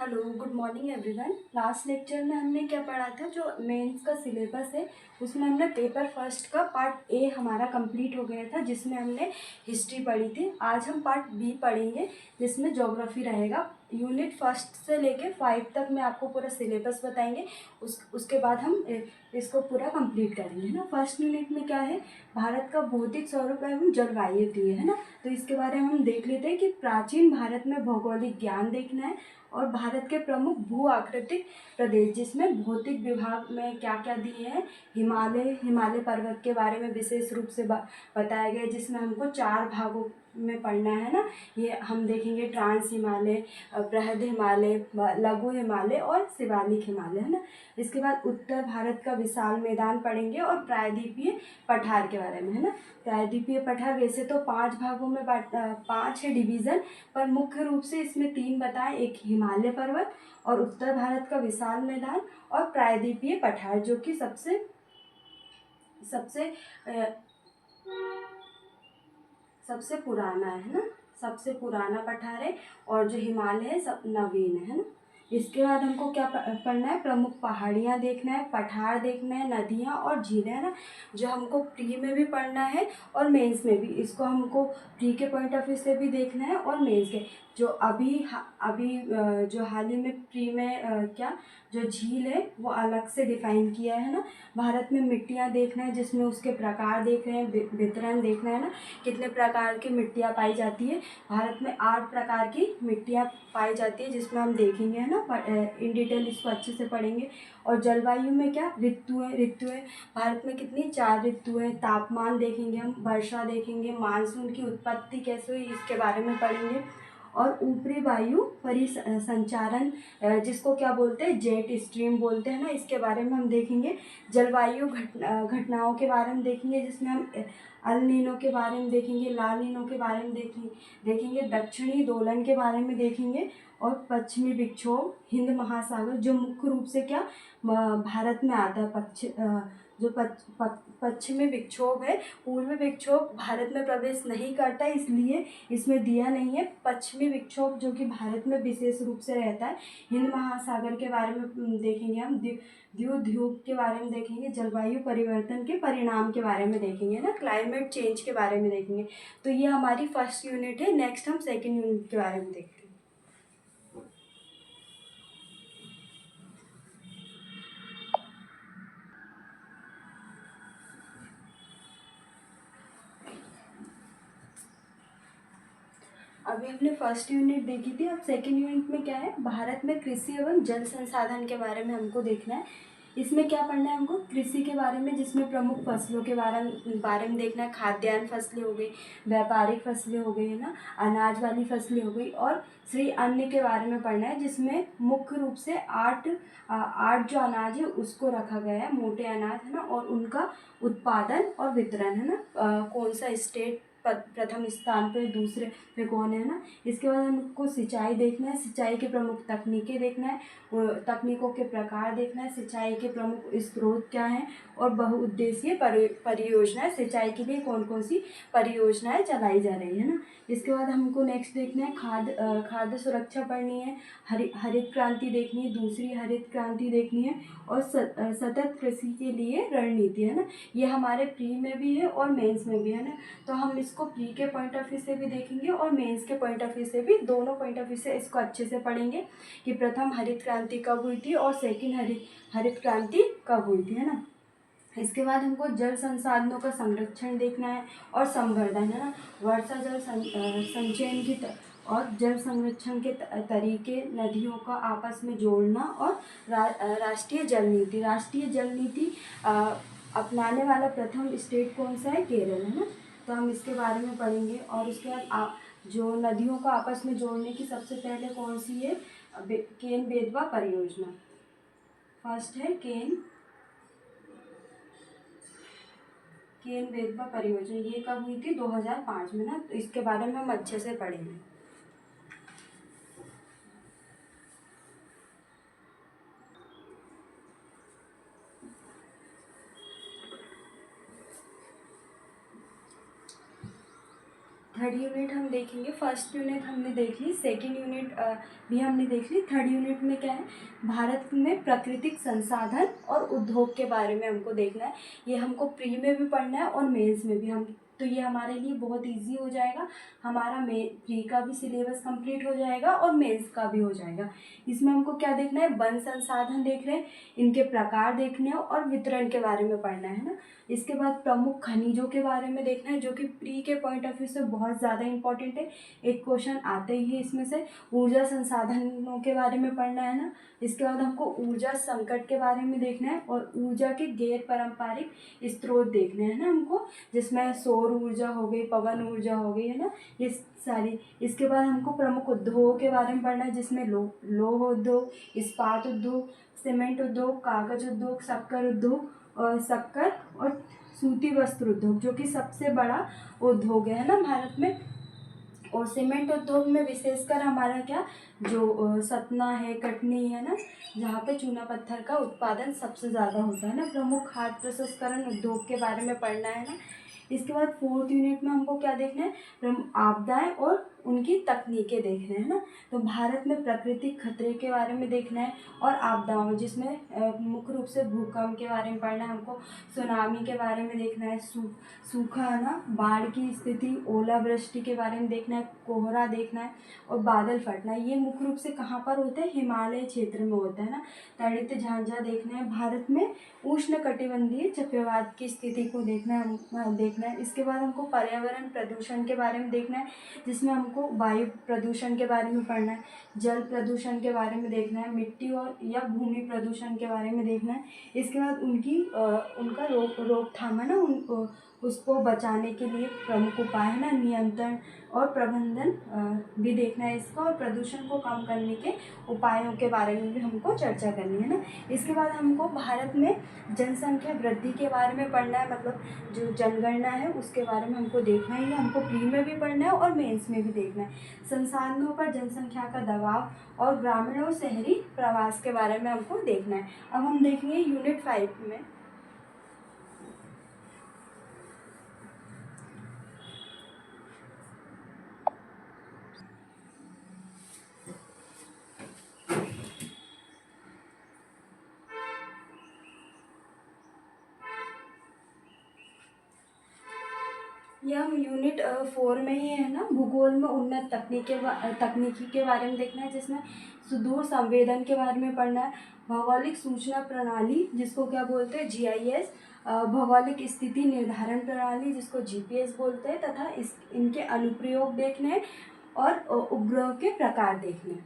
Hello, good morning everyone. Last lecture में हमने क्या पढ़ा था, जो मेंस का सिलेबस है उसमें हमने पेपर फर्स्ट का पार्ट ए हमारा कंप्लीट हो गया था, जिसमें हमने हिस्ट्री पढ़ी थी। आज हम पार्ट बी पढ़ेंगे जिसमें ज्योग्राफी रहेगा। यूनिट फर्स्ट से लेके 5 तक मैं आपको पूरा सिलेबस बताएंगे। उसके बाद हम इसको पूरा कंप्लीट करेंगे, है ना। फर्स्ट यूनिट में क्या है, भारत का भौतिक स्वरूप एवं जलवायु दी है ना। तो इसके बारे में हम देख लेते हैं कि प्राचीन भारत में भौगोलिक ज्ञान देखना है और भारत के प्रमुख भू आकृतिक प्रदेश, जिसमें भौतिक विभाग में क्या क्या दिए हैं। हिमालय पर्वत के बारे में विशेष रूप से बताया गया है, जिसमें हमको 4 भागों में पढ़ना है ना। ये हम देखेंगे ट्रांस हिमालय, बृहद हिमालय, लघु हिमालय और शिवालिक हिमालय, है ना। इसके बाद उत्तर भारत का विशाल मैदान पढ़ेंगे और प्रायद्वीपीय पठार के बारे में, है ना। प्रायद्वीपीय पठार वैसे तो 5 भागों में 5 है डिवीज़न, पर मुख्य रूप से इसमें 3 बताएं। एक हिमालय पर्वत और उत्तर भारत का विशाल मैदान और प्रायद्वीपीय पठार, जो कि सबसे सबसे सबसे पुराना है ना, सबसे पुराना पठार है। और जो हिमालय है सब नवीन है ना। इसके बाद हमको क्या पढ़ना है, प्रमुख पहाड़ियाँ देखना है, पठार देखना है, नदियाँ और झीलें, है ना। जो हमको प्री में भी पढ़ना है और मेंस में भी। इसको हमको प्री के पॉइंट ऑफ व्यू से भी देखना है और मेंस के। जो अभी जो हाल ही में प्री में क्या जो झील है वो अलग से डिफाइन किया है ना। भारत में मिट्टियाँ देखना है, जिसमें उसके प्रकार देख रहे हैं, वितरण देखना है ना, कितने प्रकार की मिट्टियाँ पाई जाती है। भारत में 8 प्रकार की मिट्टियाँ पाई जाती है, जिसमें हम देखेंगे, है ना। इन डिटेल इसको अच्छे से पढ़ेंगे। और जलवायु में क्या ऋतुएं भारत में कितनी 4 ऋतुएं। तापमान देखेंगे हम, वर्षा देखेंगे, मानसून की उत्पत्ति कैसे हुई इसके बारे में पढ़ेंगे। और ऊपरी वायु परिसंचारण, जिसको क्या बोलते हैं, जेट स्ट्रीम बोलते हैं ना, इसके बारे में हम देखेंगे। जलवायु घटनाओं के बारे में देखेंगे, जिसमें हम अल नीनो के बारे में देखेंगे, ला नीनो के बारे में देखेंगे, दक्षिणी दोलन के बारे में देखेंगे। और पश्चिमी विक्षोभ, हिंद महासागर, जो मुख्य रूप से क्या भारत में आता है। जो पश्चिमी विक्षोभ है, पूर्वी विक्षोभ भारत में प्रवेश नहीं करता, इसलिए इसमें दिया नहीं है। पश्चिमी विक्षोभ जो कि भारत में विशेष रूप से रहता है। हिंद महासागर के बारे में देखेंगे हम, द्वीप के बारे में देखेंगे, जलवायु परिवर्तन के परिणाम के बारे में देखेंगे ना, क्लाइमेट चेंज के बारे में देखेंगे। तो ये हमारी फर्स्ट यूनिट है। नेक्स्ट हम सेकेंड यूनिट के बारे में देखते हैं। अभी हमने फर्स्ट यूनिट देखी थी, अब सेकेंड यूनिट में क्या है, भारत में कृषि एवं जल संसाधन के बारे में हमको देखना है। इसमें क्या पढ़ना है हमको, कृषि के बारे में, जिसमें प्रमुख फसलों के बारे में देखना है। खाद्यान्न फसलें हो गई, व्यापारिक फसलें हो गई, है ना, अनाज वाली फसलें हो गई, और श्री अन्न के बारे में पढ़ना है, जिसमें मुख्य रूप से 8 जो अनाज है उसको रखा गया है, मोटे अनाज, है ना। और उनका उत्पादन और वितरण, है ना, कौन सा स्टेट प्रथम स्थान पे, दूसरे पे कौन है ना। इसके बाद हमको सिंचाई देखना है, सिंचाई के प्रमुख तकनीकें देखना है, तकनीकों के प्रकार देखना है, सिंचाई के प्रमुख स्रोत क्या हैं, और बहुउद्देशीय परियोजनाएं, सिंचाई के लिए कौन कौन सी परियोजनाएं चलाई जा रही है ना। इसके बाद हमको नेक्स्ट देखना है खाद्य सुरक्षा पढ़नी है, हरित क्रांति देखनी है, दूसरी हरित क्रांति देखनी है, और सतत कृषि के लिए रणनीति, है ना। ये हमारे प्री में भी है और मेंस में भी है ना। तो हम इसको प्री के पॉइंट ऑफ व्यू से भी देखेंगे और मेंस के पॉइंट ऑफ व्यू से भी, दोनों पॉइंट ऑफ व्यू से इसको अच्छे से पढ़ेंगे कि प्रथम हरित क्रांति कब हुई थी और सेकंड हरित क्रांति कब हुई थी, है ना। इसके बाद हमको जल संसाधनों का संरक्षण देखना है और संवर्धन, है ना। वर्षा जल संचयन की और जल संरक्षण के तरीके, नदियों का आपस में जोड़ना, और राष्ट्रीय जल नीति अपनाने वाला प्रथम स्टेट कौन सा है, केरल, है ना। तो हम इसके बारे में पढ़ेंगे। और उसके बाद जो नदियों का आपस में जोड़ने की सबसे पहले कौन सी है, केन बेतवा परियोजना। फर्स्ट है केन बेतवा परियोजना। ये कब हुई थी, 2005 में ना। तो इसके बारे में हम अच्छे से पढ़ेंगे। थर्ड यूनिट हम देखेंगे। फर्स्ट यूनिट हमने देख ली, सेकंड यूनिट भी हमने देख ली। थर्ड यूनिट में क्या है, भारत में प्राकृतिक संसाधन और उद्योग के बारे में हमको देखना है। ये हमको प्री में भी पढ़ना है और मेंस में भी। हम तो ये हमारे लिए बहुत इजी हो जाएगा, हमारा प्री का भी सिलेबस कंप्लीट हो जाएगा और मेंस का भी हो जाएगा। इसमें हमको क्या देखना है, वन संसाधन देख रहे हैं, इनके प्रकार देखने हैं और वितरण के बारे में पढ़ना है ना। इसके बाद प्रमुख खनिजों के बारे में देखना है, जो कि प्री के पॉइंट ऑफ व्यू से बहुत ज़्यादा इंपॉर्टेंट है, एक क्वेश्चन आते ही है इसमें से। ऊर्जा संसाधनों के बारे में पढ़ना है ना। इसके बाद हमको ऊर्जा संकट के बारे में देखना है और ऊर्जा के गैर पारंपरिक स्रोत देखने हैं ना हमको, जिसमें सौर ऊर्जा हो गई, पवन ऊर्जा हो गई, है ना, ये सारी। इसके बाद हमको प्रमुख उद्योगों के बारे में पढ़ना है, जिसमें लौह उद्योग, इस्पात उद्योग, सीमेंट उद्योग, कागज उद्योग, शक्कर उद्योग और शक्कर और सूती वस्त्र उद्योग, जो कि सबसे बड़ा उद्योग है ना भारत में। और सीमेंट उद्योग में विशेषकर हमारा क्या, जो सतना है, कटनी है ना, जहाँ पे चूना पत्थर का उत्पादन सबसे ज़्यादा होता है ना। प्रमुख खाद्य प्रसंस्करण उद्योग के बारे में पढ़ना है ना। इसके बाद फोर्थ यूनिट में हमको क्या देखना है, आपदाएं और उनकी तकनीकें देखना है ना। तो भारत में प्राकृतिक खतरे के बारे में देखना है और आपदाओं, जिसमें मुख्य रूप से भूकंप के बारे में पढ़ना है हमको, सुनामी के बारे में देखना है, सूखा है ना, बाढ़ की स्थिति, ओलावृष्टि के बारे में देखना है, कोहरा देखना है और बादल फटना है। ये मुख्य रूप से कहाँ पर होते हैं, हिमालय क्षेत्र में होता है ना। तड़ित झांझा देखना है। भारत में उष्णकटिबंधीय चक्रवात की स्थिति को देखना है। इसके बाद हमको पर्यावरण प्रदूषण के बारे में देखना है, जिसमें हमको वायु प्रदूषण के बारे में पढ़ना है, जल प्रदूषण के बारे में देखना है, मिट्टी और या भूमि प्रदूषण के बारे में देखना है। इसके बाद उनका रोकथाम है ना, उसको बचाने के लिए प्रमुख उपाय है ना, नियंत्रण और प्रबंधन भी देखना है इसका, और प्रदूषण को कम करने के उपायों के बारे में भी हमको चर्चा करनी है ना। इसके बाद हमको भारत में जनसंख्या वृद्धि के बारे में पढ़ना है, मतलब जो जनगणना है उसके बारे में हमको देखना है। ये हमको प्री में भी पढ़ना है और मेंस में भी देखना है। संसाधनों पर जनसंख्या का दबाव और ग्रामीण और शहरी प्रवास के बारे में हमको देखना है। अब हम देखेंगे यूनिट 5 में। यह हम यूनिट 4 में ही है ना, भूगोल में उन्नत तकनीकी के बारे में देखना है, जिसमें सुदूर संवेदन के बारे में पढ़ना है, भौगोलिक सूचना प्रणाली जिसको क्या बोलते हैं, GIS, भौगोलिक स्थिति निर्धारण प्रणाली जिसको GPS बोलते हैं, तथा इनके अनुप्रयोग देखने हैं और उपग्रह के प्रकार देखने हैं।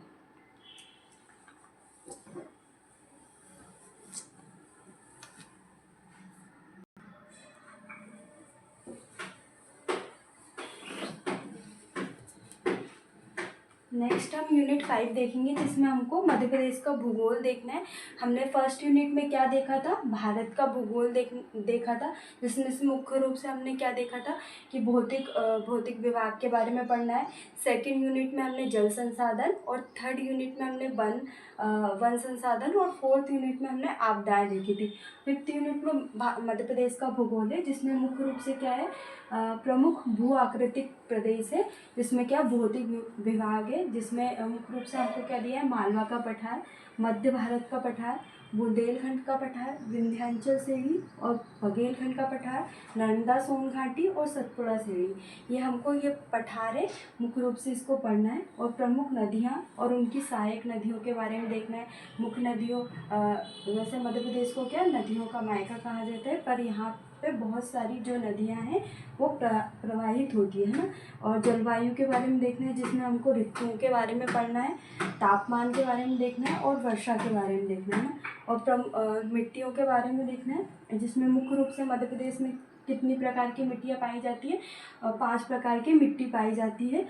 नेक्स्ट हम यूनिट 5 देखेंगे, जिसमें हमको मध्य प्रदेश का भूगोल देखना है। हमने फर्स्ट यूनिट में क्या देखा था, भारत का भूगोल देखा था, जिसमें से मुख्य रूप से हमने क्या देखा था कि भौतिक विभाग के बारे में पढ़ना है। सेकंड यूनिट में हमने जल संसाधन, और थर्ड यूनिट में हमने वन संसाधन, और फोर्थ यूनिट में हमने आपदाएं देखी थी। फिफ्थ यूनिट में मध्य प्रदेश का भूगोल है, जिसमें मुख्य रूप से क्या है, प्रमुख भू आकृतिक प्रदेश है, जिसमें क्या भौतिक विभाग है, जिसमें मुख्य रूप से हमको क्या दिया है, मालवा का पठार, मध्य भारत का पठार, बुंदेलखंड का पठार, विंध्याचल श्रेणी और बघेलखंड का पठार, नर्मदा सोन घाटी और सतपुड़ा श्रेणी। ये हमको ये पठार है, मुख्य रूप से इसको पढ़ना है। और प्रमुख नदियाँ और उनकी सहायक नदियों के बारे में देखना है। मुख्य नदियों, वैसे मध्य प्रदेश को क्या नदियों का मायका कहा जाता है, पर यहाँ पे बहुत सारी जो नदियाँ हैं वो प्रवाहित होती है ना। और जलवायु के बारे में देखना है, जिसमें हमको ऋतुओं के बारे में पढ़ना है, तापमान के बारे में देखना है और वर्षा के बारे में देखना है ना। और मिट्टियों के बारे में देखना है, जिसमें मुख्य रूप से मध्य प्रदेश में कितनी प्रकार की मिट्टियाँ पाई जाती है, 5 प्रकार की मिट्टी पाई जाती है।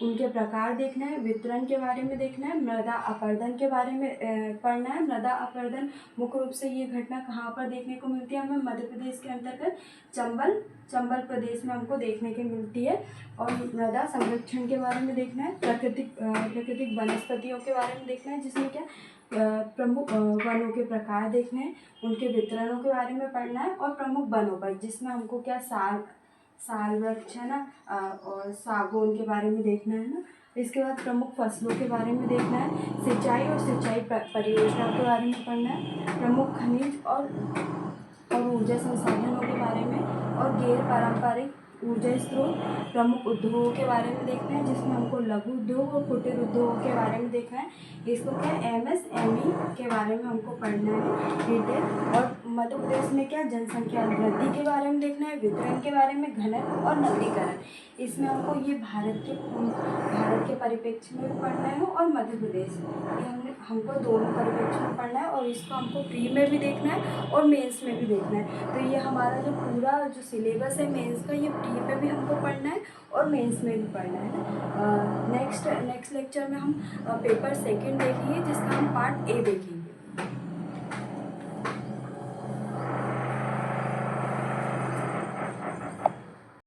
उनके प्रकार देखना है, वितरण के बारे में देखना है, मृदा अपरदन के बारे में पढ़ना है। मृदा अपरदन मुख्य रूप से ये घटना कहाँ पर देखने को मिलती है, हमें मध्य प्रदेश के अंतर्गत चंबल प्रदेश में हमको देखने को मिलती है। और मृदा संरक्षण के बारे में देखना है, प्राकृतिक वनस्पतियों के बारे में देखना है, जिसमें क्या प्रमुख वनों के प्रकार देखने हैं, उनके वितरणों के बारे में पढ़ना है। और प्रमुख वनोपज, जिसमें हमको क्या साल वृक्ष है ना, और सागौन के बारे में देखना है ना। इसके बाद प्रमुख फसलों के बारे में देखना है, सिंचाई और सिंचाई परियोजनाओं के बारे में पढ़ना है, प्रमुख खनिज और ऊर्जा संसाधनों के बारे में, और गैर पारंपरिक ऊर्जा स्रोत, प्रमुख उद्योगों के बारे में देखना है, जिसमें हमको लघु उद्योग और कुटीर उद्योगों के बारे में देखना है। इसको क्या MSME के बारे में हमको पढ़ना है डिटेल। और मध्य प्रदेश में क्या जनसंख्या वृद्धि के बारे में देखना है, वितरण के बारे में, घनत्व और नगरीकरण। इसमें हमको ये भारत के परिप्रेक्ष्य में भी पढ़ना है और मध्य प्रदेश ये हमको दोनों परिप्रेक्ष्य में पढ़ना है, और इसको हमको प्री में भी देखना है और मेंस में भी देखना है। तो ये हमारा जो पूरा जो सिलेबस है मेंस का, ये प्री में भी हमको पढ़ना है और मेंस में भी पढ़ना है ना। नेक्स्ट लेक्चर में हम पेपर सेकंड देखेंगे, जिसका हम पार्ट ए देखेंगे।